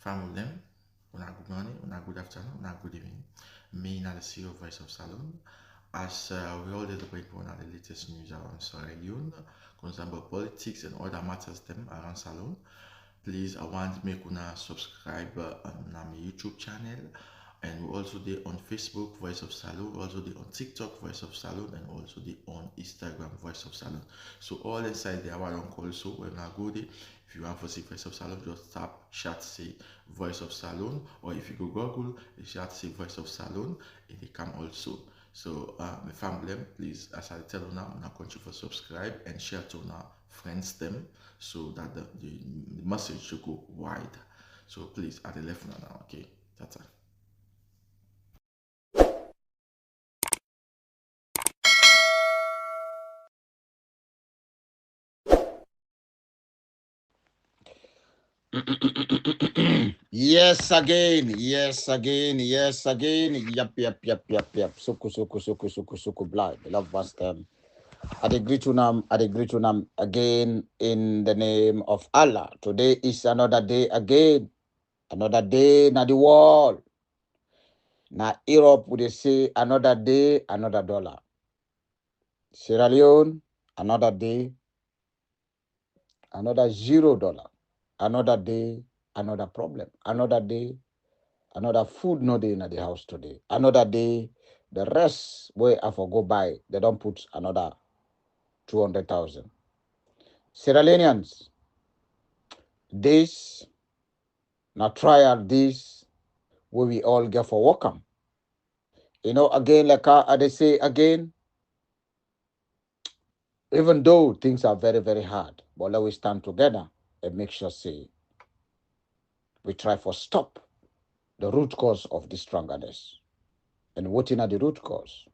Family them, una good morning, una good afternoon, una good evening. Me, not the CEO of Voice of Salon. As we all did bring on the latest news around Sierra Leone, concerning politics and other matters them around Salon. Please, I want to make una subscribe on my YouTube channel. And we also there on Facebook, Voice of Salon, also there on TikTok, Voice of Salon, and also there on Instagram, Voice of Salon. So all inside there, I want to also when I go there, if you want to see Voice of Salon, just tap chat say Voice of Salon, or if you go Google, you chat say Voice of Salon, and they come also. So my family, please, as I tell you now, I'm not going to subscribe and share to now friends them so that the message should go wide. So please, at the left now, okay, that's it. Yes again, yes again, yes again. Yep. Suku blind. Love was them. Adegritunam again in the name of Allah. Today is another day again. Another day na the world. Na Europe would they say another day, another dollar. Sierra Leone, another day, another $0. Another day, another problem. Another day, another food no day in the house today. Another day, the rest where I for go buy, they don't put another 200,000. Sierra Leoneans, this now trial this where we all get for welcome. Again, like they say again, even though things are very, very hard, but let we stand together and make sure say we try for stop the root cause of this strongerness. And what in the root cause?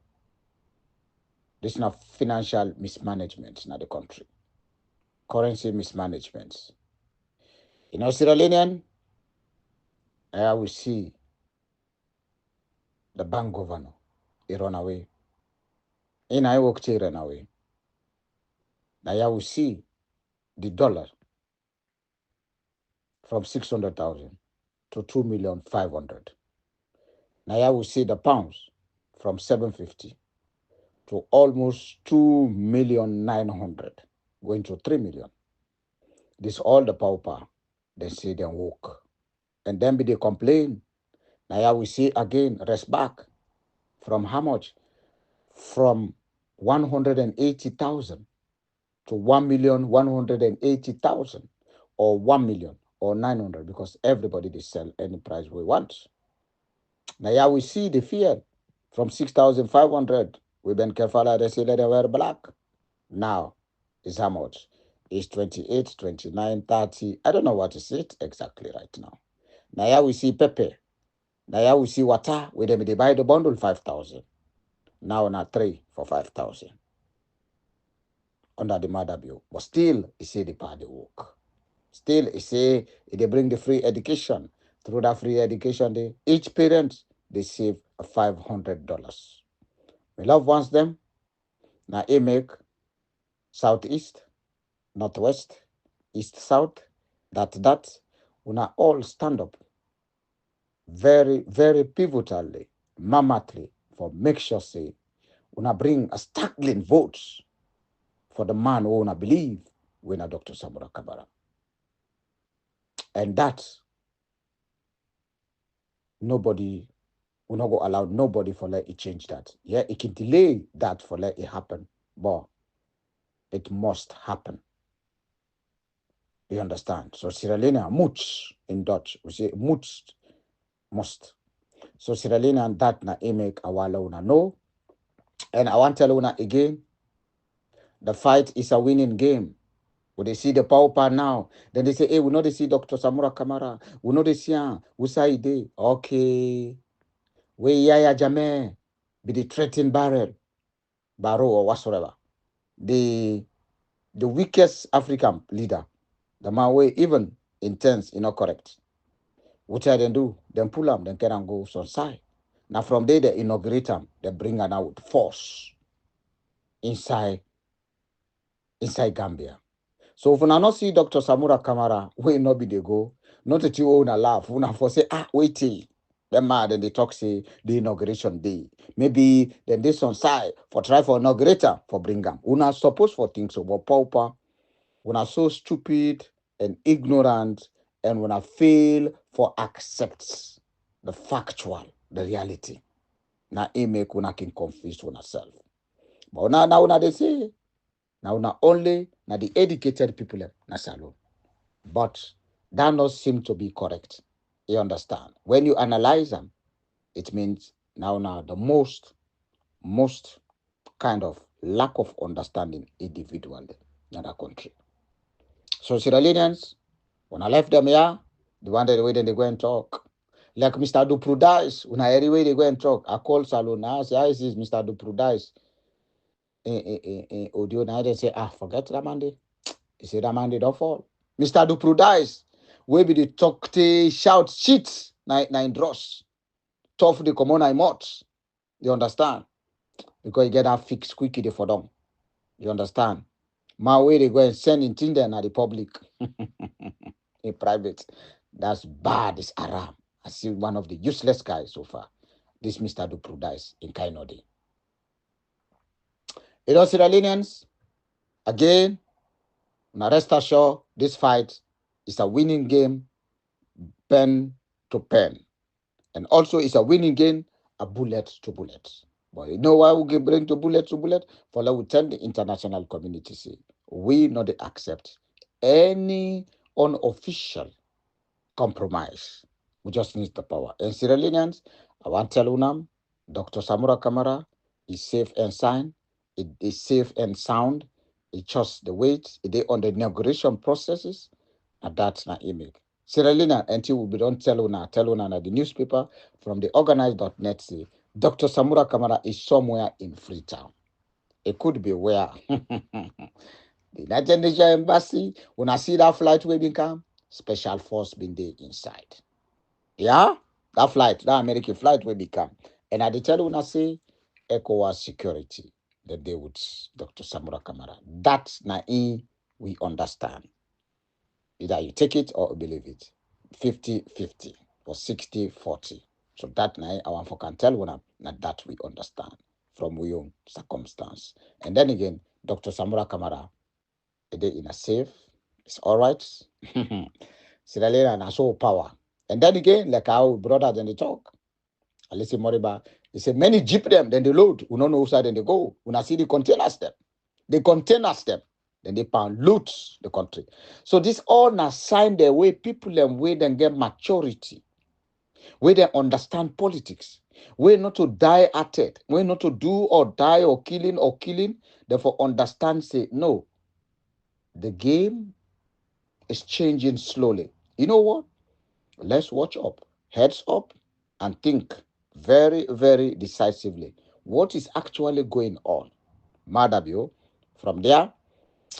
This is not financial mismanagement in the country, currency mismanagement. Sierra Leonean, I will see the bank governor, he run away. And I walk to run away. Now I will see the dollar from 600,000 to 2,500,000. Now I will see the pounds from 750 to almost 2,900,000, going to 3 million. This all the pauper, they say they walk. And then they complain. Now I will see again, rest back from how much? From 180,000 to 1,180,000 or 1 million or 900 because everybody they sell any price we want. Now we see the fear from 6,500. We've been careful they say that they were black. Now is how much? It's 28, 29, 30. I don't know what is it exactly right now. Now we see pepper. Now we see water. With them they buy the bundle 5,000. Now not 3 for 5,000 under the Maada Bio. But still, he say the party work. Still, he say they bring the free education. Through that free education, each parent, they save $500. My love wants them. Now, he make southeast, northwest, east, south, that, una all stand up very, very pivotally, mammothly, for make sure say, una bring a staggering votes for the man who una believe when a Dr. Samura Kamara. And that nobody will not go allow nobody for let it change that. Yeah, it can delay that for let it happen, but it must happen. You understand? So Sierra Leone much in Dutch. We say must. So Sierra Leone and that na make awala una know. And I want to tell una again, the fight is a winning game. When they see the power now, then they say, hey, we know they see Dr. Samura Kamara. We know they see Usaide. Okay. We Yaya Jame be the threatened barrel or whatsoever. The weakest African leader, the man way even intense, correct. What I then do? Then pull them, then get and go some side. Now from there they inaugurate them, they bring them out with force inside Gambia. So if I not see Dr. Samura Kamara, we not be the go. Not that you own a laugh. Una for say, wait till. Them mad and they talk say the inauguration day. Maybe then this on side for try for inaugurator for Bringham. Una supposed for things so, but pauper. Una so stupid and ignorant and una fail for accepts the factual, the reality. Now it make una can confuse una self. But now una they say now una only now the educated people na salon. But that not seem to be correct. You understand? When you analyze them, it means now the most kind of lack of understanding individually in that country. So Sierra Leoneans, when I left them here, the one that the way they go and talk. Like Mr. Duprudais, when I anyway they go and talk, I call Salon, I say, this is Mr. Duprudais. Audio now they say, forget Ramande. He said Ramande don't fall. Mr. Duprudais, where be the talk shout shit nine dross. Tough the common I mouth. You understand? Because you get that fixed quickly for them. You understand? My way they go and send in Tinder at the public. In private. That's bad. It's Aram. I see one of the useless guys so far. This Mr. Duprudais in Kainodi. You know, Sierra Leoneans, again, rest assured, this fight is a winning game, pen to pen. And also it's a winning game, a bullet to bullet. But you know why we bring to bullet? For like we tell the international community, say, we not accept any unofficial compromise. We just need the power. And Sierra Leoneans, I want to tell you Dr. Samura Kamara is safe and sound. It is safe and sound. It just the weight. It is on the inauguration processes. And that's not image. Sierra Leone until we don't tell you the newspaper from the organized.net say Dr. Samura Kamara is somewhere in Freetown. It could be where the Nigeria embassy, when I see that flight where they come, special force been there inside. Yeah? That flight, that American flight where they come. And I tell you when I say ECOWAS security, that they would Dr. Samura Kamara. That's naive, we understand. Either you take it or believe it. 50-50 or 60-40. So that night, I want for can tell when that we understand from we own circumstance. And then again, Dr. Samura Kamara, it is in a safe, it's all right. Sierra Leone has so power. And then again, like our brother then they talk. I listen Moriba, they say many jeep them, then they load. We don't know who side then they go. When I see the containers them. The containers them. Then they pound loot the country. So this all now sign the way people and way then get maturity, where they understand politics, where not to die at it, where not to do or die or killing, therefore understand say no. The game is changing slowly. You know what? Let's watch up, heads up, and think very, very decisively what is actually going on. Maada Bio, from there.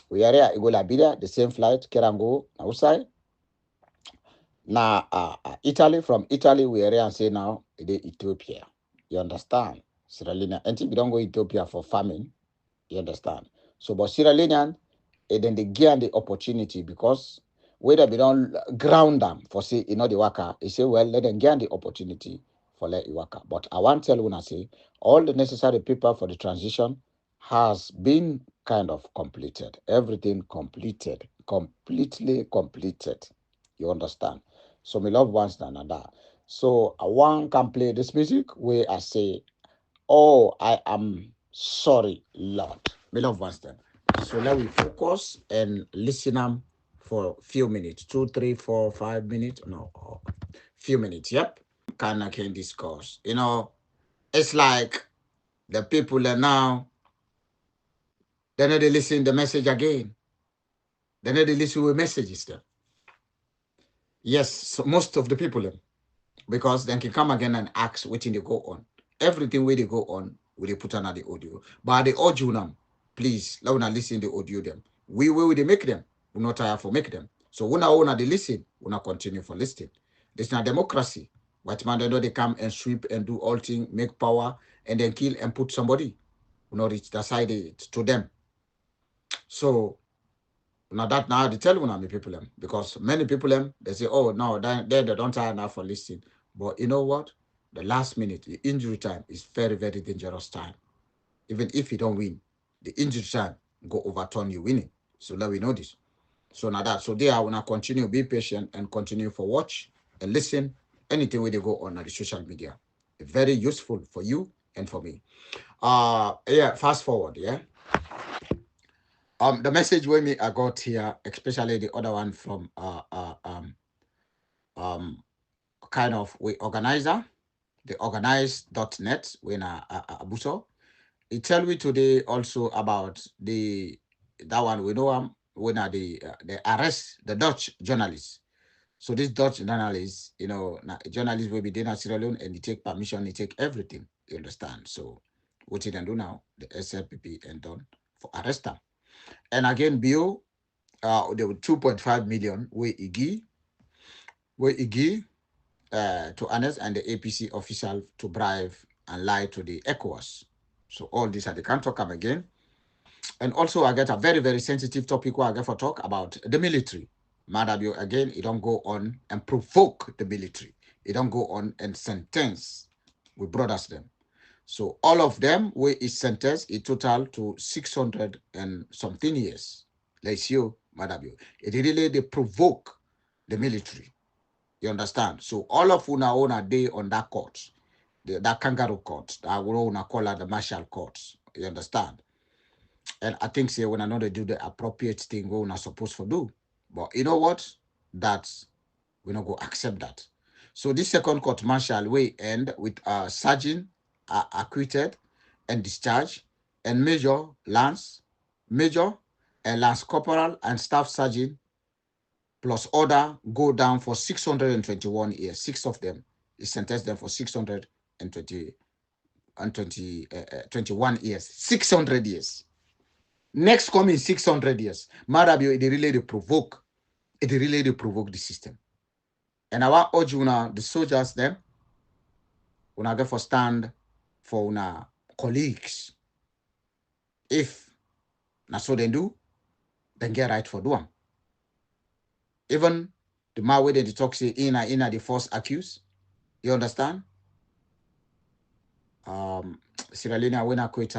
We are here, Igolabida, the same flight, Kerango, outside. Now, Italy, from Italy, we are here and say now, the Ethiopia. You understand? Sierra Leone, and we don't go Ethiopia for farming. You understand? So, but Sierra Leone, then they give the opportunity because whether we don't ground them for say, the worker, they say, well, let them get the opportunity for let you work. But I want to tell you when I say all the necessary people for the transition has been kind of completed. Everything completed, completely completed. You understand? So my loved ones and that. So I want can play this music where I say, oh, I am sorry, Lord. My loved ones then. So let we focus and listen them for a few minutes. 2, 3, 4, 5 minutes. No, few minutes. Yep. Can discuss. It's like the people are now, they know they listen the message again. They know they listen to messages then. Yes, so most of the people, because they can come again and ask what they go on. Everything where they go on, we they put on the audio. But the audio now, please, let us listen the audio them. We will they make them. We not tire for make them. So when I they listen, we not continue for listening. This not democracy. White man they know they come and sweep and do all things, make power, and then kill and put somebody. We not reach that side to them. So Now that now they tell me people them because many people them they say, oh no, they don't have enough for listening. But you know what? The last minute, the injury time is very, very dangerous time. Even if you don't win, the injury time go overturn you winning. So let we know this. So now that so there I wanna continue, be patient and continue for watch and listen anything where they go on the social media. Very useful for you and for me. Yeah, fast forward, yeah. The message with me I got here, especially the other one from um kind of we organizer, the organize.net when Abuja. It tell me today also about the that one we know when they arrest the Dutch journalists. So this Dutch journalist, journalist will be there in Sierra Leone and he take permission, he take everything. You understand? So what he can do now, the SLPP and done for arrest them. And again, Bill, there were 2.5 million where he give to Ernest and the APC official to bribe and lie to the ECOWAS. So all this I can't talk about again. And also I get a very, very sensitive topic where I get for talk about the military. Maada Bio again, it don't go on and provoke the military. It don't go on and sentence. We brothers them. So all of them where is sentenced a total to 600 and something years. Let's see, Maada Bio. It really they provoke the military. You understand? So all of una own a day on that court, that kangaroo court, that we wanna call it the martial courts. You understand? And I think say when I know they do the appropriate thing, we're not supposed to do. But you know what? That's we're not going to accept that. So this second court martial will end with sergeant acquitted and discharged, and major and lance corporal and staff sergeant plus order go down for 621 years. Six of them is sentenced them for 620 and 21 years. 600 years. Next coming 600 years. Maada Bio, it really provoke the system. And I want urge una, the soldiers them, una get for stand for una colleagues. If na so they do, then get right for doing. Even the man where they talk say in the first accused, you understand? Sierra Leone when I quit,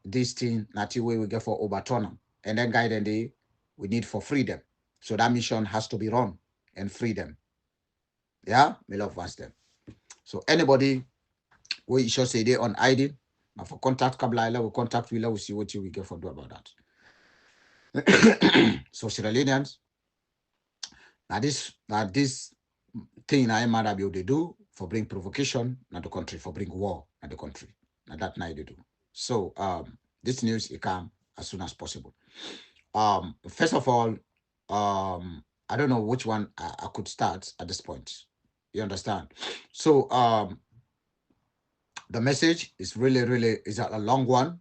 this thing not way we get for overturn them. And then guide and they we need for freedom. So that mission has to be run and freedom. Yeah, me love wants them. So anybody we should say they on ID, and for contact Kabla, we contact we see what we get for do about that. So Sierra Leoneans, now this thing I Maada Bio they do for bring provocation not the country, for bring war at the country. Now that night they do. So this news it come as soon as possible. First of all, I don't know which one I could start at this point. You understand? So the message is really is a long one,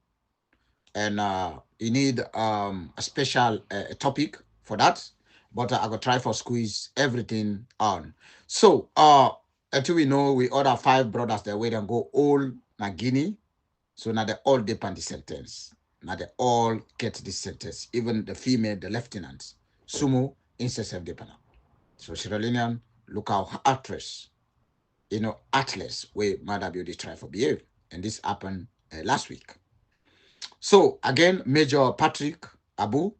and you need a special topic for that. But I go try for squeeze everything on. So until we know we other 5 brothers that way and go all na Guinea. So now they all depend the sentence. Now they all get this sentence. Even the female, the lieutenant, sumo incessant dependent. So Sierra Leonean look how actress, atlas where Maada Bio they try for behave, and this happened last week. So again, Major Patrick Abu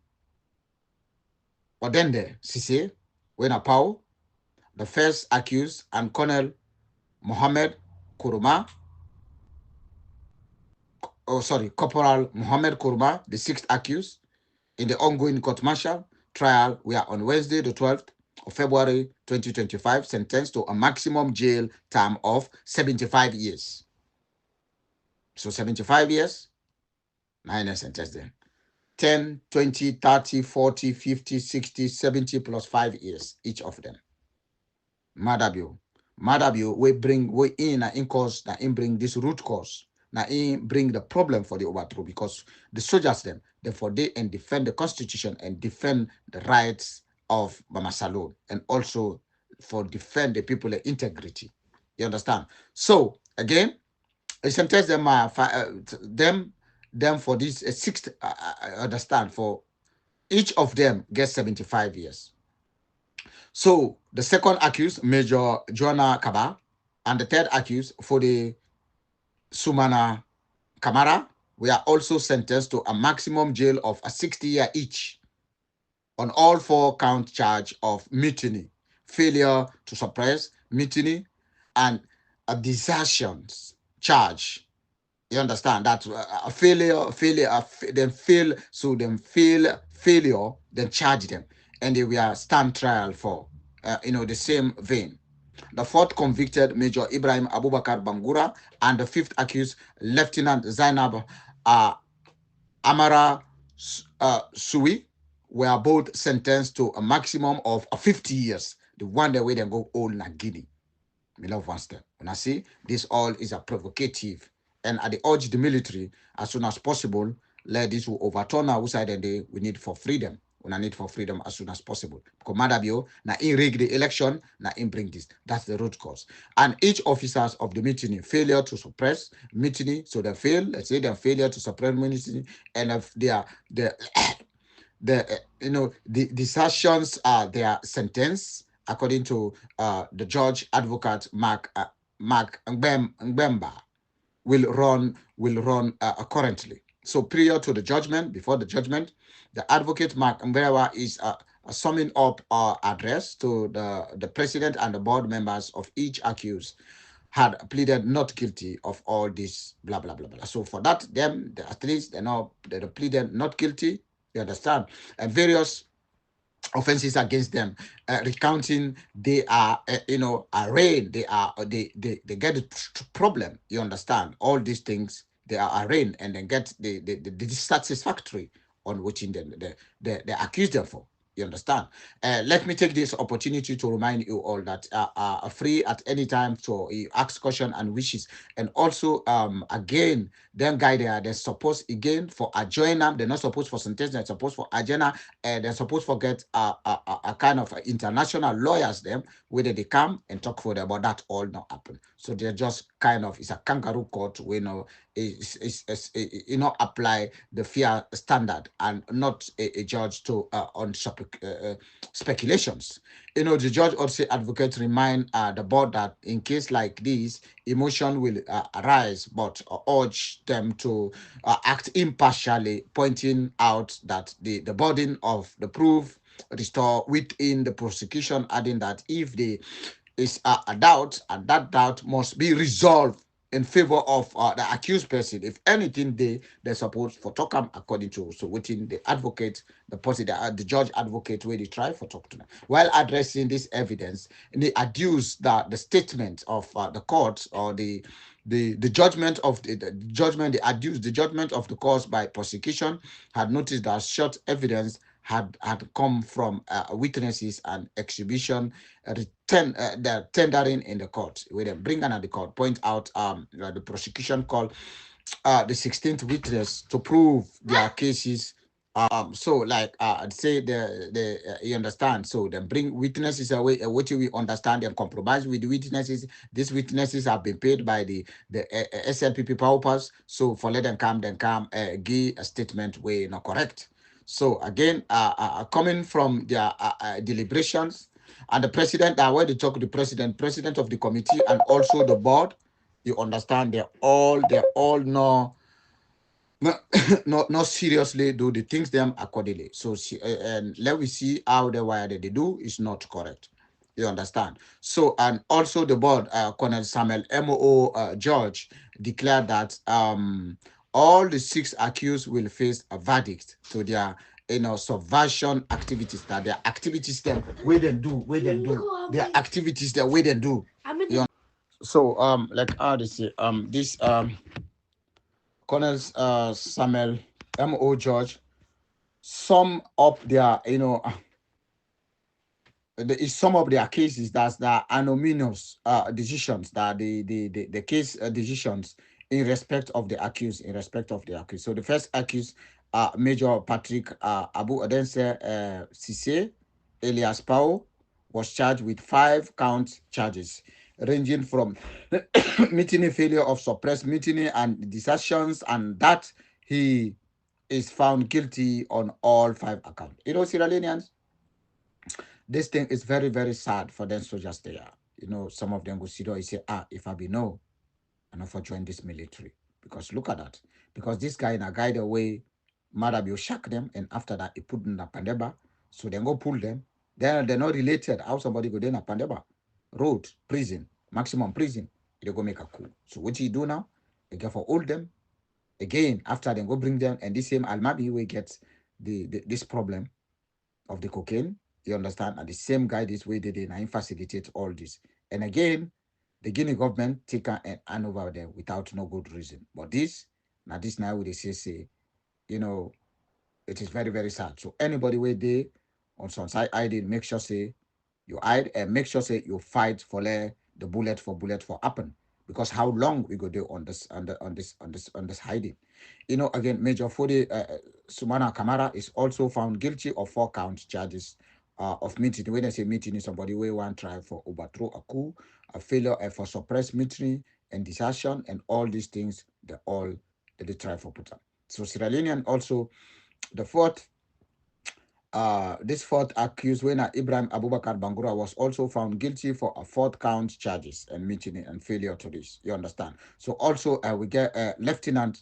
Odende Sise Wenapao, the first accused, and Colonel Mohammed Koroma, Corporal Mohammed Koroma, the 6th accused, in the ongoing court martial trial. We are on Wednesday, the 12th of February 2025, sentenced to a maximum jail term of 75 years. So 75 years, 9 sentenced them. 10, 20, 30, 40, 50, 60, 70 plus 5 years, each of them. Maada Bio, we in cause, that in bring this root cause, now in bring the problem for the overthrow, because the soldiers them, therefore they and defend the constitution and defend the rights of Mama Salon, and also for defend the people's integrity. You understand? So again, I sentence them them for this 6th. I understand for each of them gets 75 years. So the second accused, Major Joanna Kaba, and the third accused for the Sumana Kamara, we are also sentenced to a maximum jail of a 60-year each on all 4-count charge of mutiny, failure to suppress, mutiny, and a desertion charge. You understand that a then fail, so then failure, then charge them, and they will stand trial for, the same vein. The fourth convicted, Major Ibrahim Abubakar Bangura, and the fifth accused, Lieutenant Zainab Amara Sui, were both sentenced to a maximum of 50 years. The one that way they go old Nagini. Me love one step. When I see this all is a provocative, and I urge the military as soon as possible, let this will overturn our side and we need for freedom. When I need for freedom as soon as possible. Because Maada Bio, na in rig the election, na in bring this. That's the root cause. And each officers of the mutiny failure to suppress mutiny, so they fail. Let's say they failure to suppress mutiny, and if they are the desertions are their sentence according to the judge advocate Mark Ngbemba will run currently. So prior to the judgment, before the judgment, the advocate Mark Ngbemba is summing up our address to the president and the board members of each accused had pleaded not guilty of all this blah blah blah blah. So for that, them at least they pleaded not guilty. You understand? And various offenses against them, recounting they are arraigned, they get the problem. You understand? All these things they are arraigned and then get the dissatisfactory on which they accuse them for. You understand? Let me take this opportunity to remind you all that are free at any time to ask question and wishes, and also again, them guy they're supposed again for adjoin them. They're not supposed for sentence. They're supposed for adjourn, and they're supposed to get a kind of international lawyers them where they come and talk for them, but that all not happen. So they're just kind of, it's a kangaroo court where apply the fair standard and not a judge to on speculations. The judge also advocates remind the board that in case like this, emotion will arise, but urge them to act impartially, pointing out that the burden of the proof restore within the prosecution, adding that if there is a doubt, and that doubt must be resolved in favor of the accused person. If anything, they're supposed for talk according to so within the advocate, the judge advocate where they try for talk to them. While addressing this evidence, they adduce that the statement of the court or the judgment of the judgment, they adduce the judgment of the cause by prosecution had noticed that short evidence had come from witnesses and exhibition the tendering in the court. We then bring another court, point out the prosecution called the 16th witness to prove their cases. So like say you understand. So then bring witnesses away, what we understand and compromise with the witnesses. These witnesses have been paid by the SLPP paupers. So for let them come, give a statement where not correct. So again, coming from their deliberations, and the president, when they talk to the president of the committee, and also the board, you understand they all know not seriously do the things them accordingly. So and let we see how the wire that they do is not correct. You understand? So and also the board, Colonel Samuel MO George declared that all the 6 accused will face a verdict to their subversion activities, that their activities them where they do their activities that way they do. So like how they say this Colonel Samuel MO George sum up their some of their cases that's the anonymous decisions, that the case decisions in respect of the accused, So the first accused, Major Patrick Abu Adense Sise Elias Pau, was charged with 5 count charges ranging from mutiny, failure of suppressed mutiny, and desertions, and that he is found guilty on all 5 accounts. Sierra Leoneans, this thing is very, very sad for them soldiers there. Some of them go sit down and say, if I be no, I not for join this military. Because look at that. Because this guy in a guide away, Maada Bio shack them, and after that, he put in a pandeba. So they go pull them. They're not related. How somebody go there in a pandeba? Road, prison, maximum prison. They go make a coup. So what you do now? They go for hold them. Again, after they go bring them, and this same Almabi will get this problem of the cocaine. You understand? And the same guy this way they now facilitate all this. And again, the Guinea government take an hand over there without no good reason. But this now they say, it is very, very sad. So anybody where they on some side ID, make sure say you hide and make sure say you fight for the bullet for happen. Because how long we go do on this hiding? Again, Major Fode Sumana Kamara is also found guilty of 4 count charges of meeting. When I say meeting, is somebody where one try for overthrow a coup, a failure for suppress meeting and desertion, and all these things, they try for put up. So Sierra Leonean also, the this fourth accused, when Ibrahim Abubakar Bangura, was also found guilty for a 4th count charges and mutiny and failure to this. You understand? So also we get Lieutenant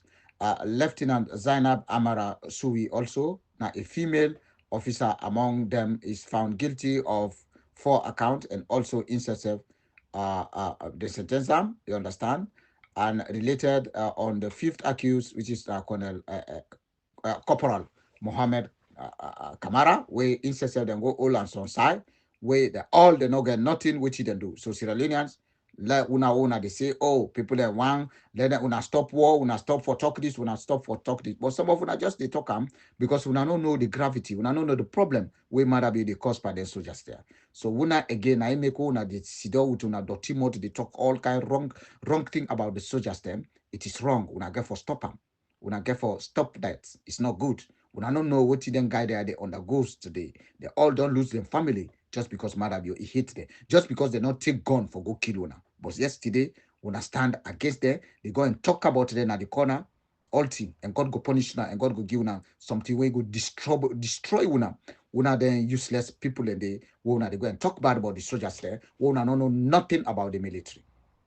Zainab Amara Sui, also now a female officer among them, is found guilty of 4 accounts and also incessive the sentence. You understand? And related on the 5th accused, which is Colonel Corporal Mohammed Kamara, where incessant them go all on some side, where all they no get nothing which they do. So Sierra Leoneans, let una they say, oh, people that want, let una stop war, una stop for talk this, una stop for talk this. But some of una just they talk because una don't know the gravity, una don't know the problem where Maada Bio the cause by the soldiers there. So una again, I make una the sido with una dirty mouth, they talk all kind wrong thing about the soldiers them. It is wrong. Una get for stop them. Una get for stop that. It's not good. Una don't know what them guy they undergoes today. They all don't lose their family just because Maada Bio he hit them. Just because they not take gun for go kill una. But yesterday, una stand against them, they go and talk about them at the corner, all thing, and God go punish una, and God go give una something where go destroy una. Una then useless people and they go and talk bad about the soldiers there. Una don't know nothing about the military.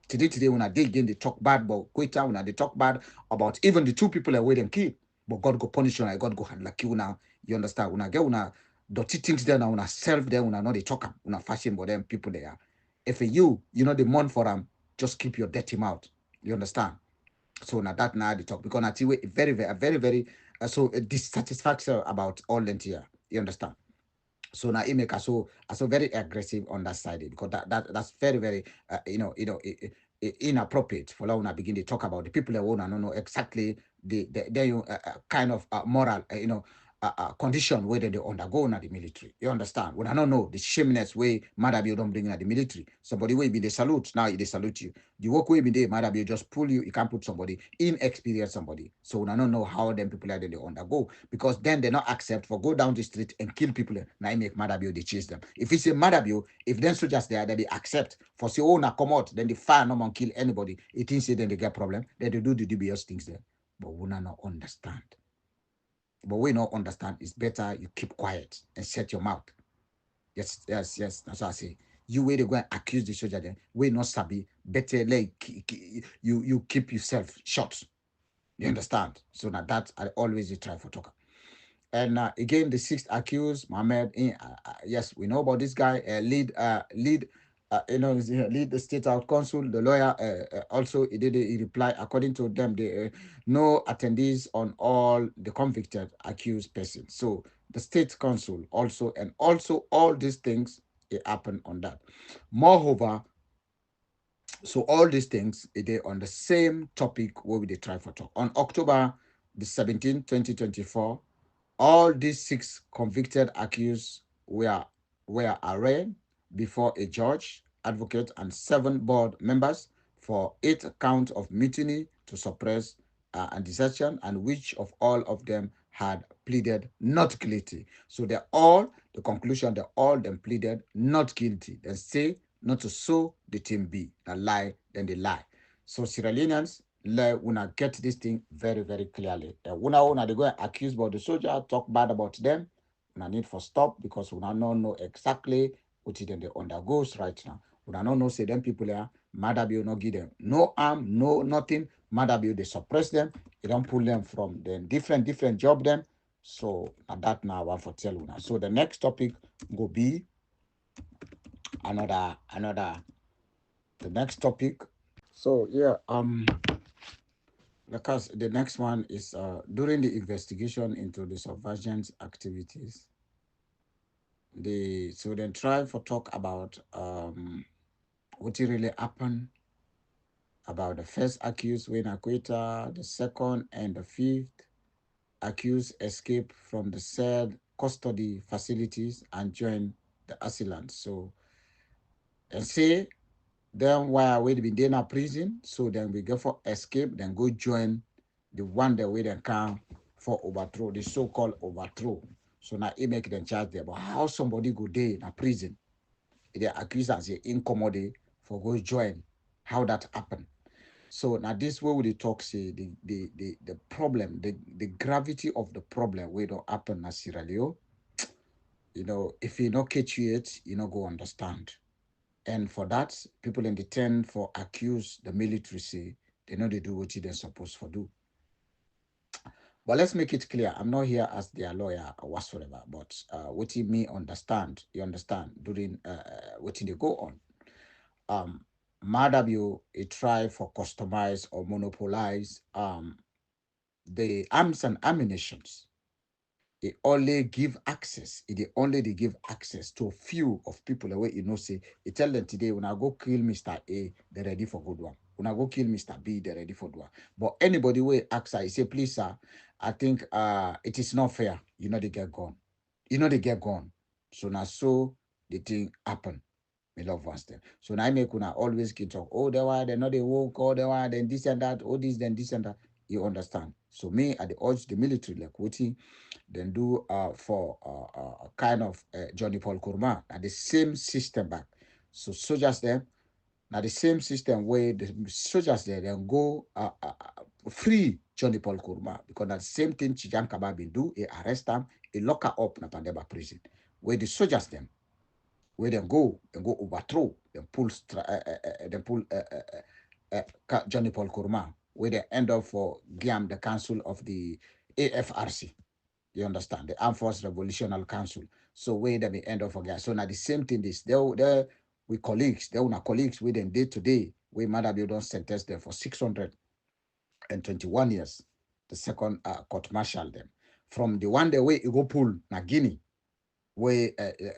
Today, when I dig again, they talk bad about Quetta, when they talk bad about even the 2 people that wait and kill. But God go punish you, and God go hand like you now. You understand? When I get una dirty things there now, when I self there, when I know they talk them, when I fashion about them people there. If you the mourn for them, just keep your dirty mouth. You understand? So now that now they talk because I tell you very, very, very, very so dissatisfaction about all them here. You understand? So now it make us so very aggressive on that side because that's very, very inappropriate for now. When I begin to talk about the people that want to know exactly the kind of moral condition where they undergo in the military. You understand? When I don't know the shameless way Maada Bio don't bring in the military, somebody will be the salute now they salute you. The work will be there, Maada Bio just pull you. You can't put somebody inexperienced somebody. So when I don't know how them people are they undergo because then they not accept for go down the street and kill people. Now I make Maada Bio they chase them. If it's a Maada Bio, if then soldiers there that they accept for say oh now come out, then they fire no man kill anybody. It thinks then they get problem. Then they do the DBS things there. But we not understand. But we not understand. It's better you keep quiet and shut your mouth. Yes. That's what I say. You way to go and accuse the soldier then. We not sabi. Better like you keep yourself shut. You understand? So now that I always try for talk. And again, the 6th accused, Mohammed. Yes, we know about this guy. Lead lead the state out consul. The lawyer also he replied. According to them, the no attendees on all the convicted accused persons. So the state consul also and also all these things it happened on that. Moreover, so all these things they on the same topic where we try for talk on October the 17th, 2024. All these 6 convicted accused were arraigned before a judge, advocate, and 7 board members for 8 counts of mutiny to suppress and desertion, and which of all of them had pleaded not guilty. So the conclusion, they all them pleaded not guilty. They say not to sow the team B, a lie, then they lie. So Sierra Leoneans, let una get this thing very, very clearly. Una they go and accuse about the soldier, talk bad about them. Una need for stop because una don't know exactly what it they undergoes right now. Una don't know say them people there, Maada Bio no give them no arm, no nothing. Maada Bio they suppress them, they don't pull them from the different job them. So that now I want for tell una. So the next topic go be another the next topic. So yeah, because the next one is during the investigation into the subversion activities, so then try for talk about what really happened about the first accused when Akweta, the second and the fifth accused escape from the said custody facilities and join the assailants. So and say then while we been in a prison, so then we go for escape, then go join the one that we then come for overthrow, the so-called overthrow. So now it make them charge there. But how somebody go there in a prison, they accused as a incommodate for go join, how that happened. So now this way we talk say the problem, the gravity of the problem we don't happen as Sierra Leone, if you not catch it, you not go understand. And for that, people in the tend for accuse the military say they know they do what they're supposed to do. But let's make it clear. I'm not here as their lawyer or whatsoever, but what you may understand, you understand during what they go on. Maada Bio a try for customize or monopolize the arms and ammunitions. It only give access. It only they give access to a few of people the way say. It tell them today when I go kill Mr. A, they're ready for good one. When I go kill Mr. B, they're ready for good one. But anybody will ask I say, please, sir, I think it is not fair. They get gone. They get gone. So now so the thing happen. Me love ones them. So now I make una always keep talk. Oh, they were they not they woke, oh, they were then this and that, oh, this, then this and that. You understand? So me at the urge the military like waiting then do for kind of Johnny Paul Koroma at the same system back. So soldiers there, now the same system where the soldiers there then go free Johnny Paul Koroma because that same thing Chijan Kaba been do, he arrest them, he lock her up in a Pandeba prison. Where the soldiers them, where they go and go overthrow, then pull Johnny Paul Koroma, where they end up for Giam, the council of the AFRC. You understand? The Armed Force Revolutionary Council. So where they may end up again. So now the same thing is they with colleagues, they are colleagues with them day to day, we Maada Bio don't sentence them for 621 years. The second court martial them. From the one day way you go pull na Guinea, where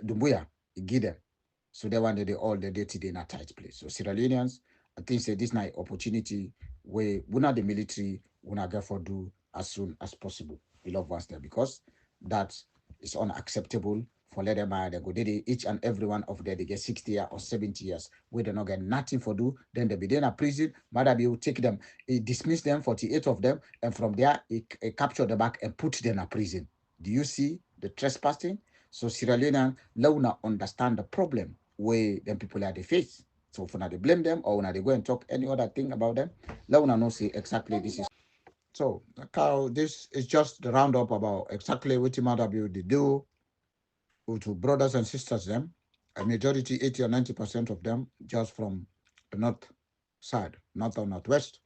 Dumbuya, you give them. So they want they all the day today in a tight place. So Sierra Leoneans, I think say this night opportunity where we not the military, we not get for do as soon as possible. We love us there because that is unacceptable for let them they go they each and every one of them they get 60 years or 70 years where they not get nothing for do, then they be in a prison, Maada Bio take them, he dismiss them, 48 of them, and from there he capture the back and put them in a prison. Do you see the trespassing? So Sierra Leonean, let una understand the problem where them people are they face. So for now they blame them or when they go and talk any other thing about them, let una know say exactly this is. So this is just the roundup about exactly what Maada Bio they do to brothers and sisters them. A majority, 80 or 90% of them just from the north side, north or northwest.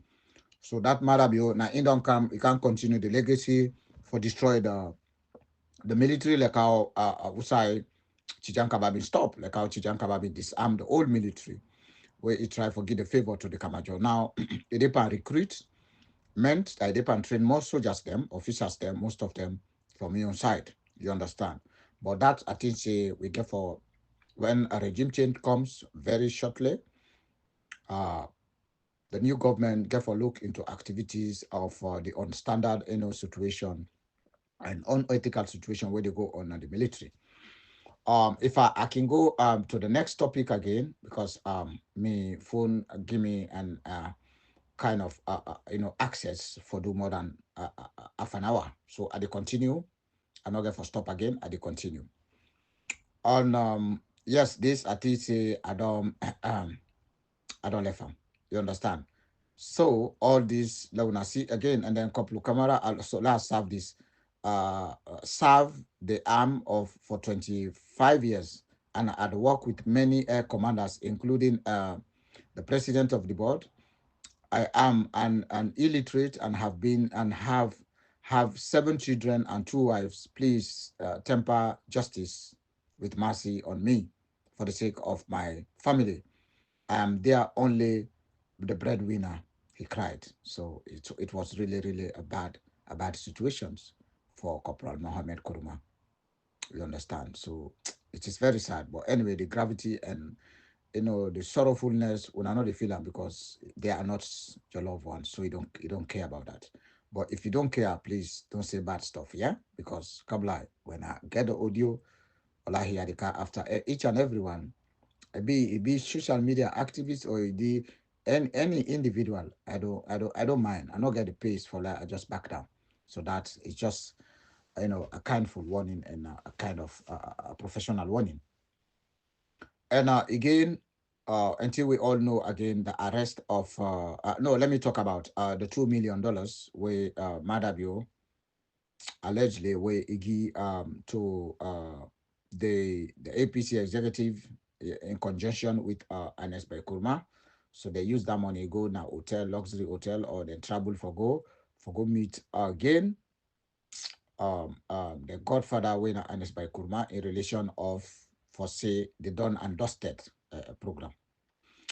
So that Maada Bio now in don't come, you can't continue the legacy for destroy the military like how Usai Chijan Kababi stop, like how Chijan Kababi disarmed the old military, where he tried to give the favor to the Kamajo. Now, they depend recruit meant that they depend train more soldiers them, officers them, most of them from your side. You understand? But that I think say we get for when a regime change comes very shortly, uh the new government get for look into activities of the unstandard situation and unethical situation where they go on in the military. If I can go to the next topic again because me phone give me an kind of access for do more than half an hour. So I dey continue. I'm not going for stop again. I dey continue. On yes, this I think say I don't I don't left them. You understand? So all this Launa see again, and then couple Kamara also last serve this serve the arm of for 25 years and had worked with many air commanders, including the president of the board. I am an illiterate and have been and have 7 children and 2 wives. Please temper justice with mercy on me for the sake of my family. I am there only the breadwinner, he cried. So it was really, really a bad situations for Corporal Mohammed Koroma. You understand? So it is very sad. But anyway, the gravity and the sorrowfulness will not feel them because they are not your loved ones. So you don't care about that. But if you don't care, please don't say bad stuff, yeah? Because Kabla, when I get the audio, Allah here the car after each and everyone, it be social media activists or it be any individual. I don't mind. I don't get the pace for that. I just back down. So that is just a kindful warning and a kind of a professional warning. And again, until we all know again the arrest of no, let me talk about the $2 million where Maada Bio allegedly where Iggy to the APC executive in conjunction with Ernest Bai Koroma. So they use that money go now hotel, luxury hotel, or they travel for go meet again the godfather winner Ernest Bai Koroma in relation of for say the done and dusted program.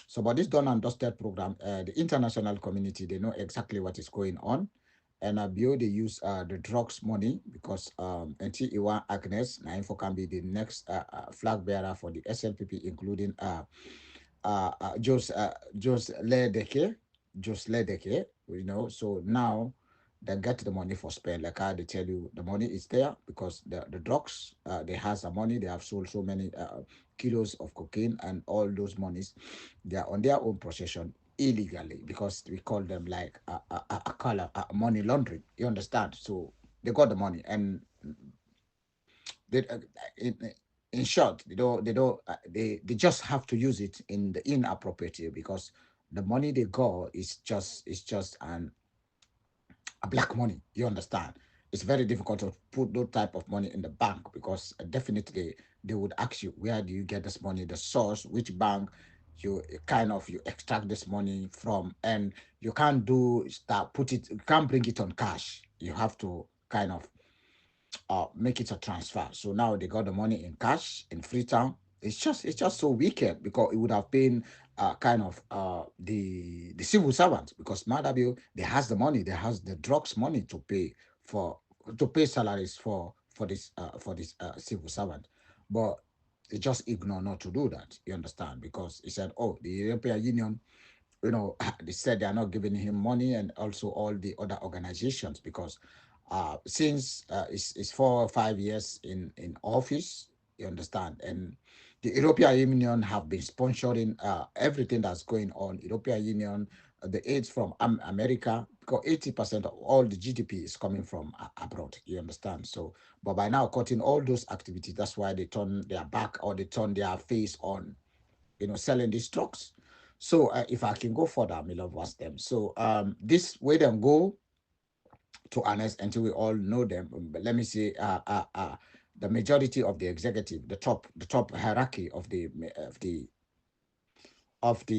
So, but this done and dusted program, the international community they know exactly what is going on, and Bio they use the drugs money because NT Iwa Agnes now info can be the next flag bearer for the SLPP, including Jos Ledeke, So now they get the money for spend. Like I they tell you, the money is there because the drugs they has the money. They have sold so many kilos of cocaine and all those monies. They are on their own possession illegally because we call them like a color money laundering. You understand? So they got the money and they in, in short they just have to use it in the inappropriate way because the money they got is just a black money. You understand? It's very difficult to put those type of money in the bank because definitely they would ask you where do you get this money, the source, which bank you extract this money from, and you can't do start put it, you can't bring it on cash. You have to kind of make it a transfer. So now they got the money in cash in Freetown. It's just so wicked because it would have been kind of the civil servant because Madabio they has the money, they has the drugs money for to pay salaries for this civil servant, but they just ignore not to do that. You understand? Because he said, oh, the European Union, they said they are not giving him money and also all the other organizations because since it's 4 or 5 years in office, you understand, and the European Union have been sponsoring everything that's going on. European Union, the aids from America, because 80% of all the GDP is coming from abroad. You understand? So, but by now cutting all those activities, that's why they turn their back or they turn their face on selling these trucks. So if I can go further, my love was them. So this way them go to honest until we all know them. But let me say the majority of the executive, the top hierarchy of the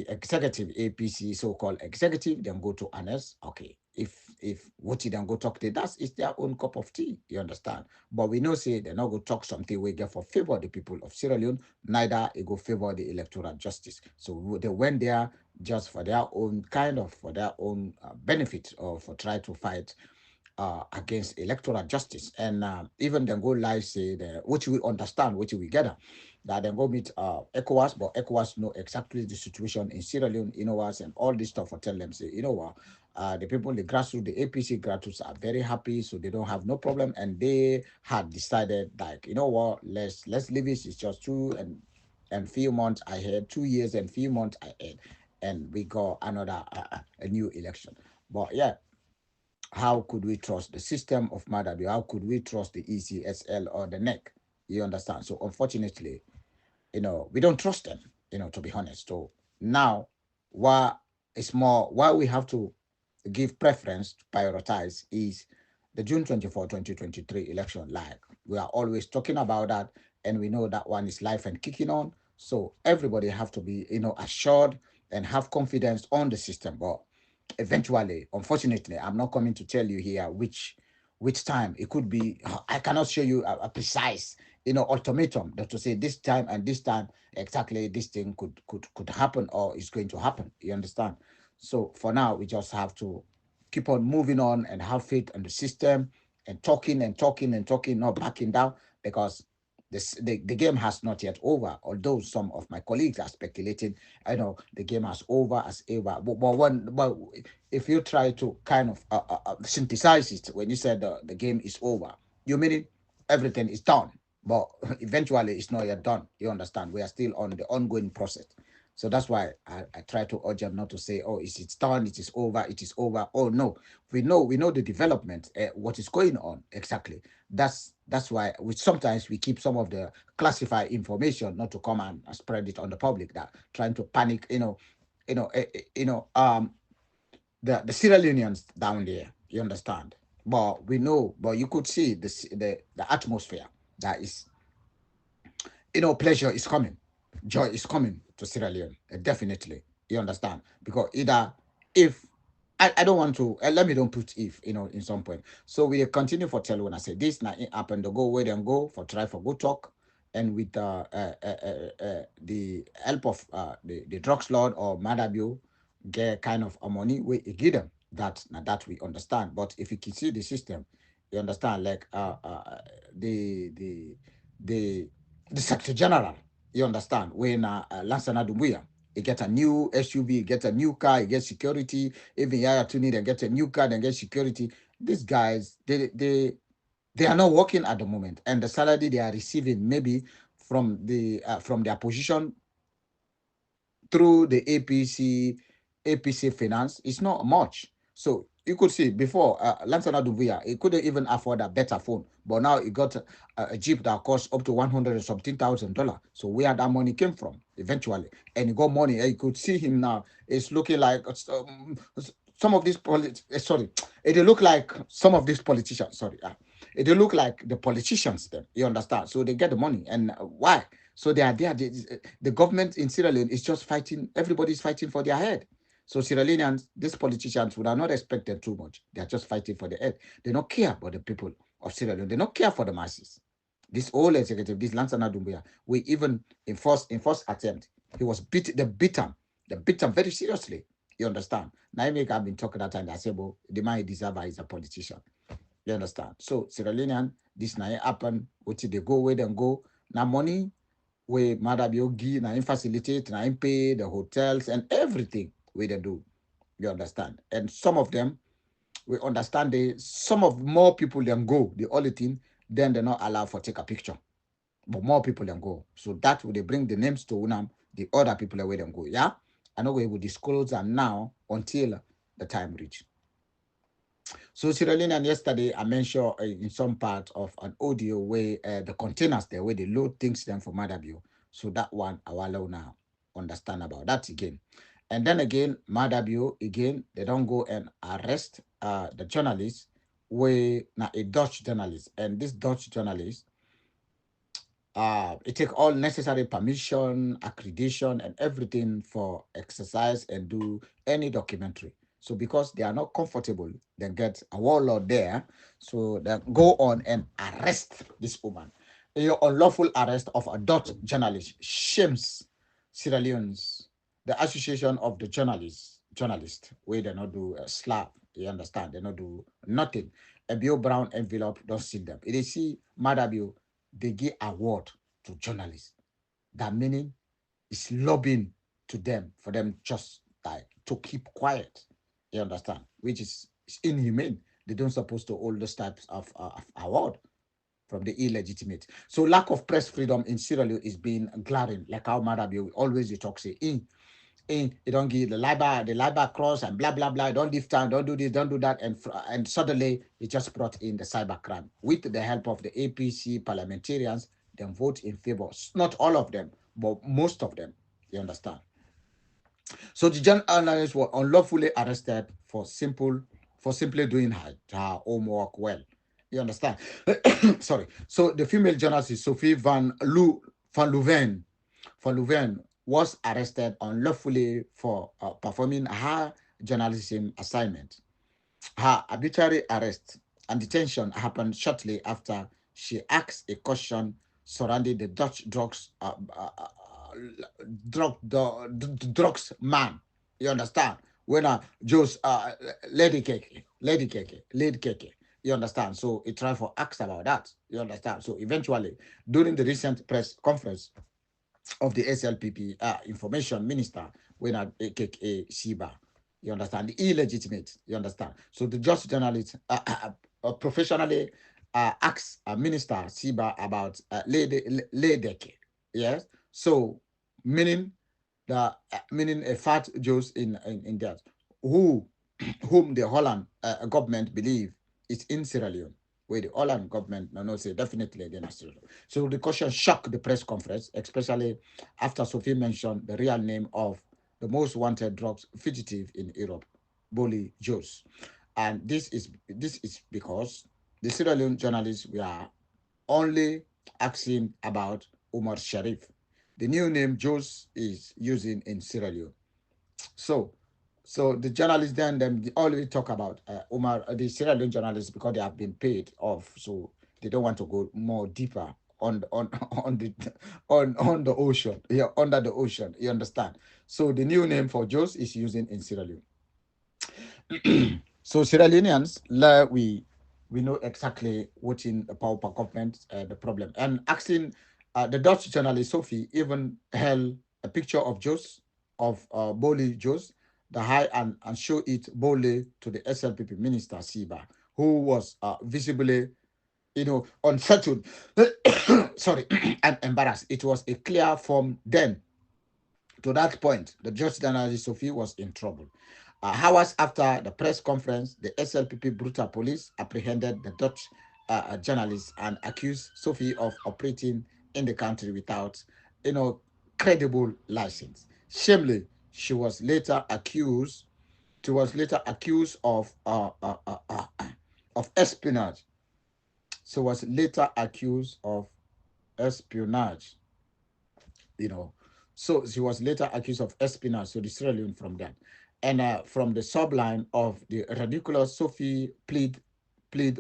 executive APC so-called executive, then go to honest. Okay, if what you then go talk to that's it's their own cup of tea, you understand. But we know say they're not go talk something we get for favor the people of Sierra Leone, neither it go favor the electoral justice. So they went there just for their own kind of for their own benefit or for try to fight against electoral justice. And even then go live say which we understand, which we gather, that then go meet ECOWAS, but ECOWAS know exactly the situation in Sierra Leone, ECOWAS, and all this stuff for tell them, say, you know what, the people, the grassroots, the APC grassroots are very happy, so they don't have no problem. And they had decided, like, you know what, let's leave it. It's just 2 and few months ahead, 2 years and few months ahead, and we got another a new election. But yeah, how could we trust the system of Maada Bio? How could we trust the ECSL or the NEC? You understand? So unfortunately, we don't trust them, to be honest. So now, what it's more why we have to give preference to prioritize is the June 24, 2023 election. Like we are always talking about that, and we know that one is live and kicking on. So everybody have to be, assured and have confidence on the system. But eventually, unfortunately, I'm not coming to tell you here which time it could be. I cannot show you a precise, ultimatum that to say this time and this time exactly this thing could happen or is going to happen. You understand? So for now, we just have to keep on moving on and have faith in the system and talking and talking and talking, not backing down, because the game has not yet over. Although some of my colleagues are speculating, I know the game has over as ever. But if you try to kind of synthesize it, when you said the game is over, you mean everything is done. But eventually, it's not yet done. You understand? We are still on the ongoing process. So that's why I try to urge them not to say, "Oh, it's done, it is over, it is over." Oh no, we know the development, what is going on exactly. That's why sometimes we keep some of the classified information not to come and spread it on the public. That trying to panic, you know, eh, eh, you know, um, the Sierra Leoneans down there. You understand? But we know, but you could see the atmosphere that is, pleasure is coming, joy is coming to Sierra Leone, definitely. You understand? Because either if I don't want to let me don't put if in some point. So we continue for tell when I say this now it happen to go where and go for try for good talk, and with the help of the drugs lord or Maada Bio get kind of a money we give them that now that we understand. But if you can see the system, you understand like the the the the Secretary General, you understand, when Lansana Dumbuya, he get a new SUV, he get a new car, he gets security, even Yaya Tuni, they get a new car, they get security. These guys, they are not working at the moment, and the salary they are receiving maybe from their position through the APC finance is not much. So you could see before Lansana Duvia, he couldn't even afford a better phone, but now he got a Jeep that costs up to 100 and something $1,000. So where that money came from eventually, and he got money. And you could see him now. It's looking like some of these sorry, it look like some of these politicians. Sorry, it look like the politicians. Then you understand. So they get the money, and why? So they are there. The government in Sierra Leone is just fighting. Everybody's fighting for their head. So Sierra Leoneans, these politicians would have not expected too much. They are just fighting for the head. They don't care about the people of Sierra Leone. They don't care for the masses. This old executive, this Lansana Doumbouya, we even in first attempt, he was beat. They beat him very seriously. You understand? Now I've been talking that time. I say, well, the man he deserve is a politician. You understand? So Sierra Leonean, this now happen. What they go where they go. Now money we Maada Bio give na facilitate na pay the hotels and everything we they do. You understand? And some of them we understand some of more people than go the only thing then they're not allowed for take a picture. But more people than go. So that would they bring the names to Unam, the other people away them go. Yeah. I know we will disclose them now until the time reach. So Sierra Leone yesterday I mentioned in some part of an audio where the containers there where they load things them for Maada Bio. So that one I will now understand about that again. And then again, Maada Bio again, they don't go and arrest the journalist where now a Dutch journalist. And this Dutch journalist it take all necessary permission, accreditation, and everything for exercise and do any documentary. So because they are not comfortable, then get a warlord there. So they go on and arrest this woman. Your unlawful arrest of a Dutch journalist shames Sierra Leone's the Association of the Journalists, where they not do a slap. You understand? They not do nothing. A Bio Brown envelope don't see them. If they see Maada Bio, they give award to journalists. That meaning is lobbying to them for them just like to keep quiet. You understand? Which is inhumane. They don't supposed to hold those types of award from the illegitimate. So lack of press freedom in Sierra Leone is being glaring. Like how Maada Bio always talk say you don't give the LIBA cross and blah blah blah. Don't leave town, don't do this, don't do that, and suddenly it just brought in the cyber crime with the help of the APC parliamentarians. Then vote in favor. Not all of them, but most of them. You understand? So the journalists were unlawfully arrested for simply doing her homework well. You understand? Sorry. So the female journalist Sophie van Louven was arrested unlawfully for performing her journalism assignment. Her arbitrary arrest and detention happened shortly after she asked a question surrounding the Dutch drugs man. You understand? When Joe's lady cake. You understand? So he tried for asked about that. You understand? So eventually, during the recent press conference of the SLPP information minister, when AKA Shiba, you understand, the illegitimate, you understand. So the just journalist professionally asked Minister Shiba about Ledeke, yes. So meaning meaning a fat Jews in that who whom the Holland government believe is in Sierra Leone, where the Holland government no say definitely they're not Sierra Leone. So the question shocked the press conference, especially after Sophie mentioned the real name of the most wanted drugs fugitive in Europe, Boli Jos. And this is because the Sierra Leone journalists were only asking about Umar Sharif, the new name Jos is using in Sierra Leone. So, the journalists then they already talk about Umar, the Sierra Leone journalists, because they have been paid off, so they don't want to go more deeper on the ocean, under the ocean. You understand? So the new name for Jos is using in Sierra Leone. So Sierra Leoneans, we know exactly what in the power government the problem. And asking the Dutch journalist Sophie even held a picture of Jos, of Boli Jos, the high and show it boldly to the SLPP minister Siba, who was visibly, unsettled, sorry, and embarrassed. It was a clear form then. To that point, the Dutch journalist Sophie was in trouble. Hours after the press conference, the SLPP brutal police apprehended the Dutch journalist and accused Sophie of operating in the country without, credible license. Shamefully, she was later accused. She was later accused of espionage. She was later accused of espionage. You know, so she was later accused of espionage. So the Sierra Leone from that. And from the subline of the ridiculous Sophie plead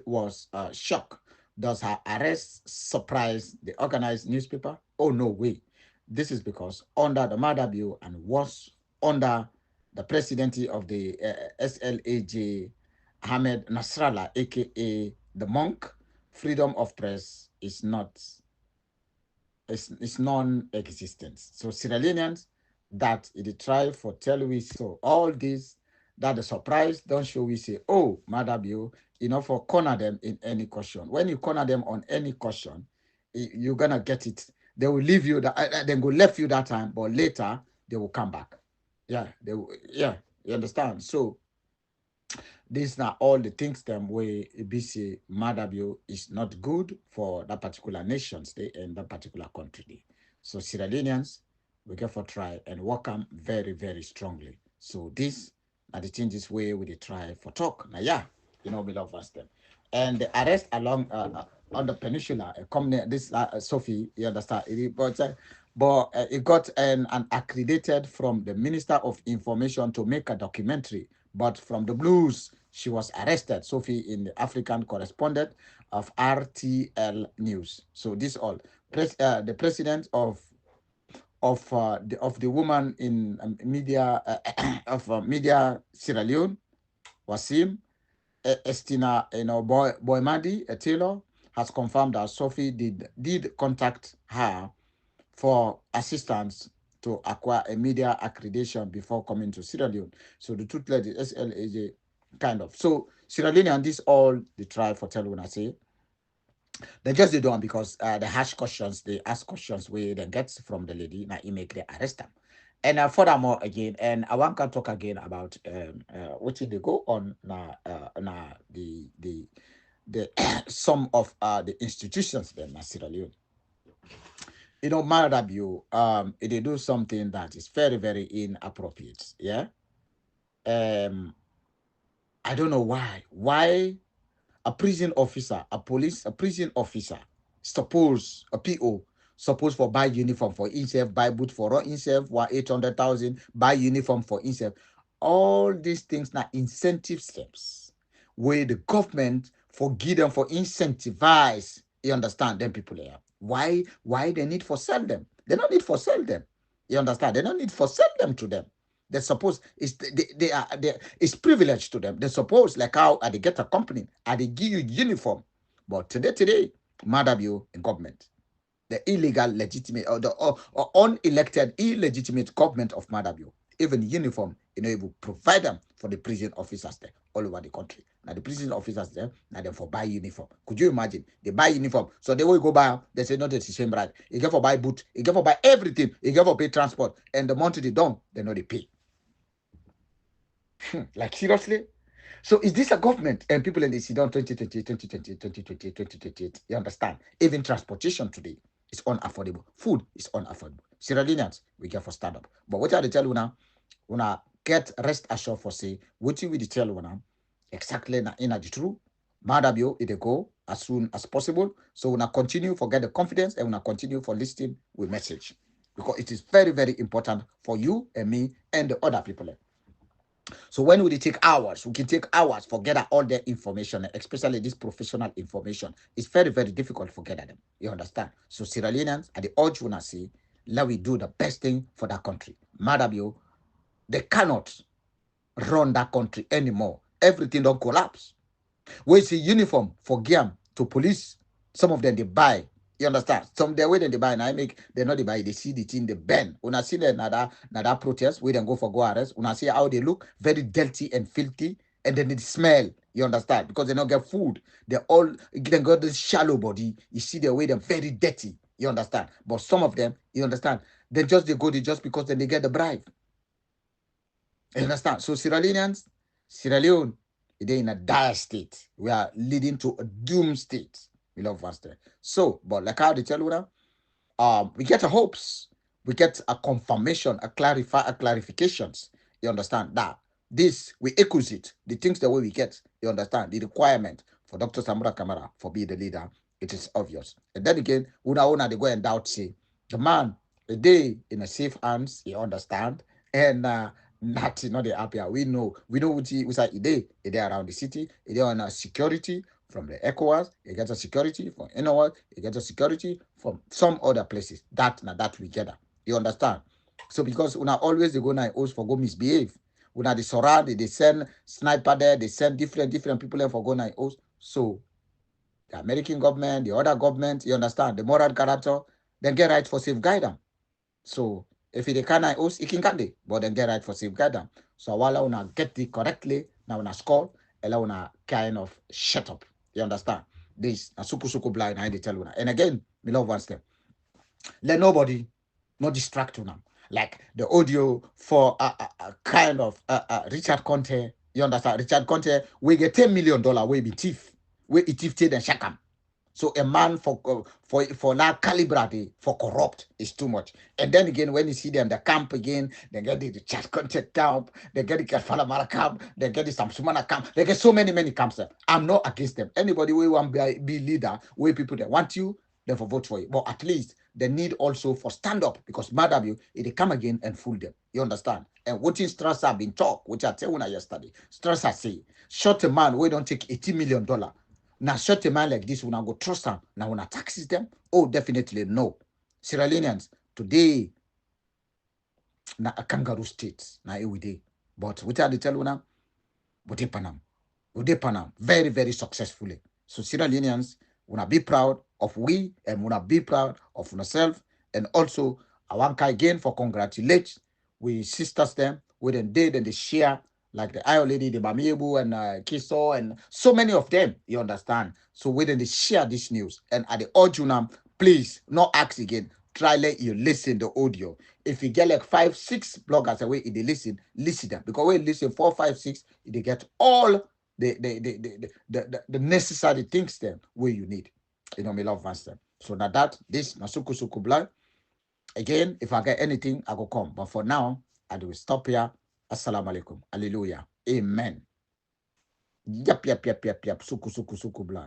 was shock. Does her arrest surprise the organized newspaper? Oh, no way. This is because under the Maada Bio and was under the presidency of the SLAJ, Ahmed Nasrallah, aka the monk, freedom of press is not it's non-existent. So Sierra Leoneans that they try for tell we so all this that the surprise don't show we say, oh, Maada Bio, for corner them in any question. When you corner them on any question, you're gonna get it. They will leave you that then go left you that time, but later they will come back. Yeah, you understand. So these are all the things them where BC Maada Bio is not good for that particular nation state and that particular country. So Sierra Leoneans, we get for try and welcome very, very strongly. So this are the changes where we try for talk. Now, yeah, we love us them. And the arrest along on the peninsula, this Sophie, you understand, but it got an accredited from the Minister of Information to make a documentary. But from the blues, she was arrested. Sophie in the African correspondent of RTL News. So this all. The president of the woman in media of media Sierra Leone, Wasim Estina, Boymadi, a tailor, has confirmed that Sophie did contact her for assistance to acquire a media accreditation before coming to Sierra Leone. So the truth led the SLAJ kind of. So Sierra Leone and this all they try for tell when I say they just did one because the harsh questions they ask questions where they get from the lady now he make the arrest them. And furthermore again, and I want to talk again about what did they go on now the some of the institutions then in Sierra Leone. Maada Bio, they do something that is very, very inappropriate. Yeah. Um, I don't know why. Why a prison officer, a prison officer, suppose a PO, suppose for buy uniform for himself, buy boot for himself, 800,000, buy uniform for himself. All these things now incentive steps where the government forgive them for incentivize. You understand them people there. Why they need for sell them? They don't need for sell them. You understand? They don't need for sell them to them. They suppose it's privilege to them. They suppose like how they get a company and they give you uniform. But today, Maada Bio in government, the illegal, legitimate or the or unelected, illegitimate government of Maada Bio, even uniform, it will provide them for the prison officers there all over the country. Now the prison officers there, now they for buy uniform. Could you imagine? They buy uniform, so they will go buy. They say not the same right. You get for buy boot, you get for buy everything, you get for pay transport, and the month they done, they know they pay. Like seriously? So is this a government? And people in the Sudan 2020, 2020, 2020, 2028, you understand? Even transportation today is unaffordable. Food is unaffordable. Sierra Leoneans, we get for stand up. But what I tell you now, una get rest assured for say, what you will tell you now, exactly in the truth. Maada Bio, it go as soon as possible. So una continue for get the confidence and una continue for listening with message. Because it is very, very important for you and me and the other people. So when we take hours, we can take hours for gather all the information, especially this professional information. It's very, very difficult for gather them. You understand? So Sierra Leoneans, at the urge when I say, let we do the best thing for that country. Maada Bio, they cannot run that country anymore. Everything don't collapse. We see uniform for GAM to police. Some of them they buy. You understand? Some they wait and they buy, and I make they not they buy. They see the thing they bend. When I see another protest, we then go for go arrest. When I see how they look, very dirty and filthy, and then they smell. You understand? Because they don't get food. They all they got this shallow body. You see the way they're very dirty. You understand? But some of them, you understand, they go there just because then they get the bribe. You understand? So Sierra Leone, they're in a dire state. We are leading to a doom state. We love us there. So, but like how they tell you now, we get a hopes, we get a confirmation, a clarifications. You understand that this we echoes it, the things the way we get. You understand the requirement for Dr. Samura Kamara for being the leader. It is obvious. And then again, una they go and doubt say the man a day in a safe hands. You understand and. Nothing, not the happy. We know what he was like. They around the city. They on a security from the ECOWAS. They get a security from Inowat. They get a security from some other places. That we gather. You understand? So because una always they go now host for go misbehave. Una they surround. They send sniper there. They send different people there for go now host. So the American government, the other government, you understand the moral character, then get right for safeguard them. So if they can't host, it can they, but then get right for safeguard them. So while I wanna get it correctly, now wanna score, and I wanna kind of shut up. You understand? This a suku blind, I tell you. And again, we love one step. Let nobody not distract you now. Like the audio for a kind of Richard Conte. You understand? Richard Conte, we get $10 million, we be thief. We thief and shakam. So a man for that caliber for corrupt is too much. And then again, when you see them the camp again, they get the chat contact camp, they get the Kafalamara camp, they get the Samsumana camp, they get so many camps there. I'm not against them. Anybody who want to be leader, where people that want you, they for vote for you. But at least they need also for stand up because Maada Bio, they come again and fool them. You understand? And what in Strasser been talk, which I tell you yesterday. Strasser say, short a man, we don't take $80 million. Now, short a man like this, when I go trust them, now when I taxes them, oh, definitely no. Sierra Leoneans, today, na a kangaroo state, na every day. But what I tell you now, we Panam, very, very successfully. So Sierra Leoneans, wanna be proud of we and wanna be proud of ourselves. And also, I want again for congratulate we sisters them with them did and they share like the Ayo lady, the Bamiebu and Kiso and so many of them, you understand. So we then they share this news. And at the urge you now, please, not ask again. Try let you listen the audio. If you get like 5, 6 bloggers away, if they listen them. Because when you listen 4, 5, 6, they get all the necessary things then where you need. Me love advance them. So now that this Nasuku Suku Blind, Again, if I get anything, I will come. But for now, I will stop here. Assalamu alaikum. Hallelujah. Amen. Yap, yap, yap, yap, yap. Suku, suku, suku, blood.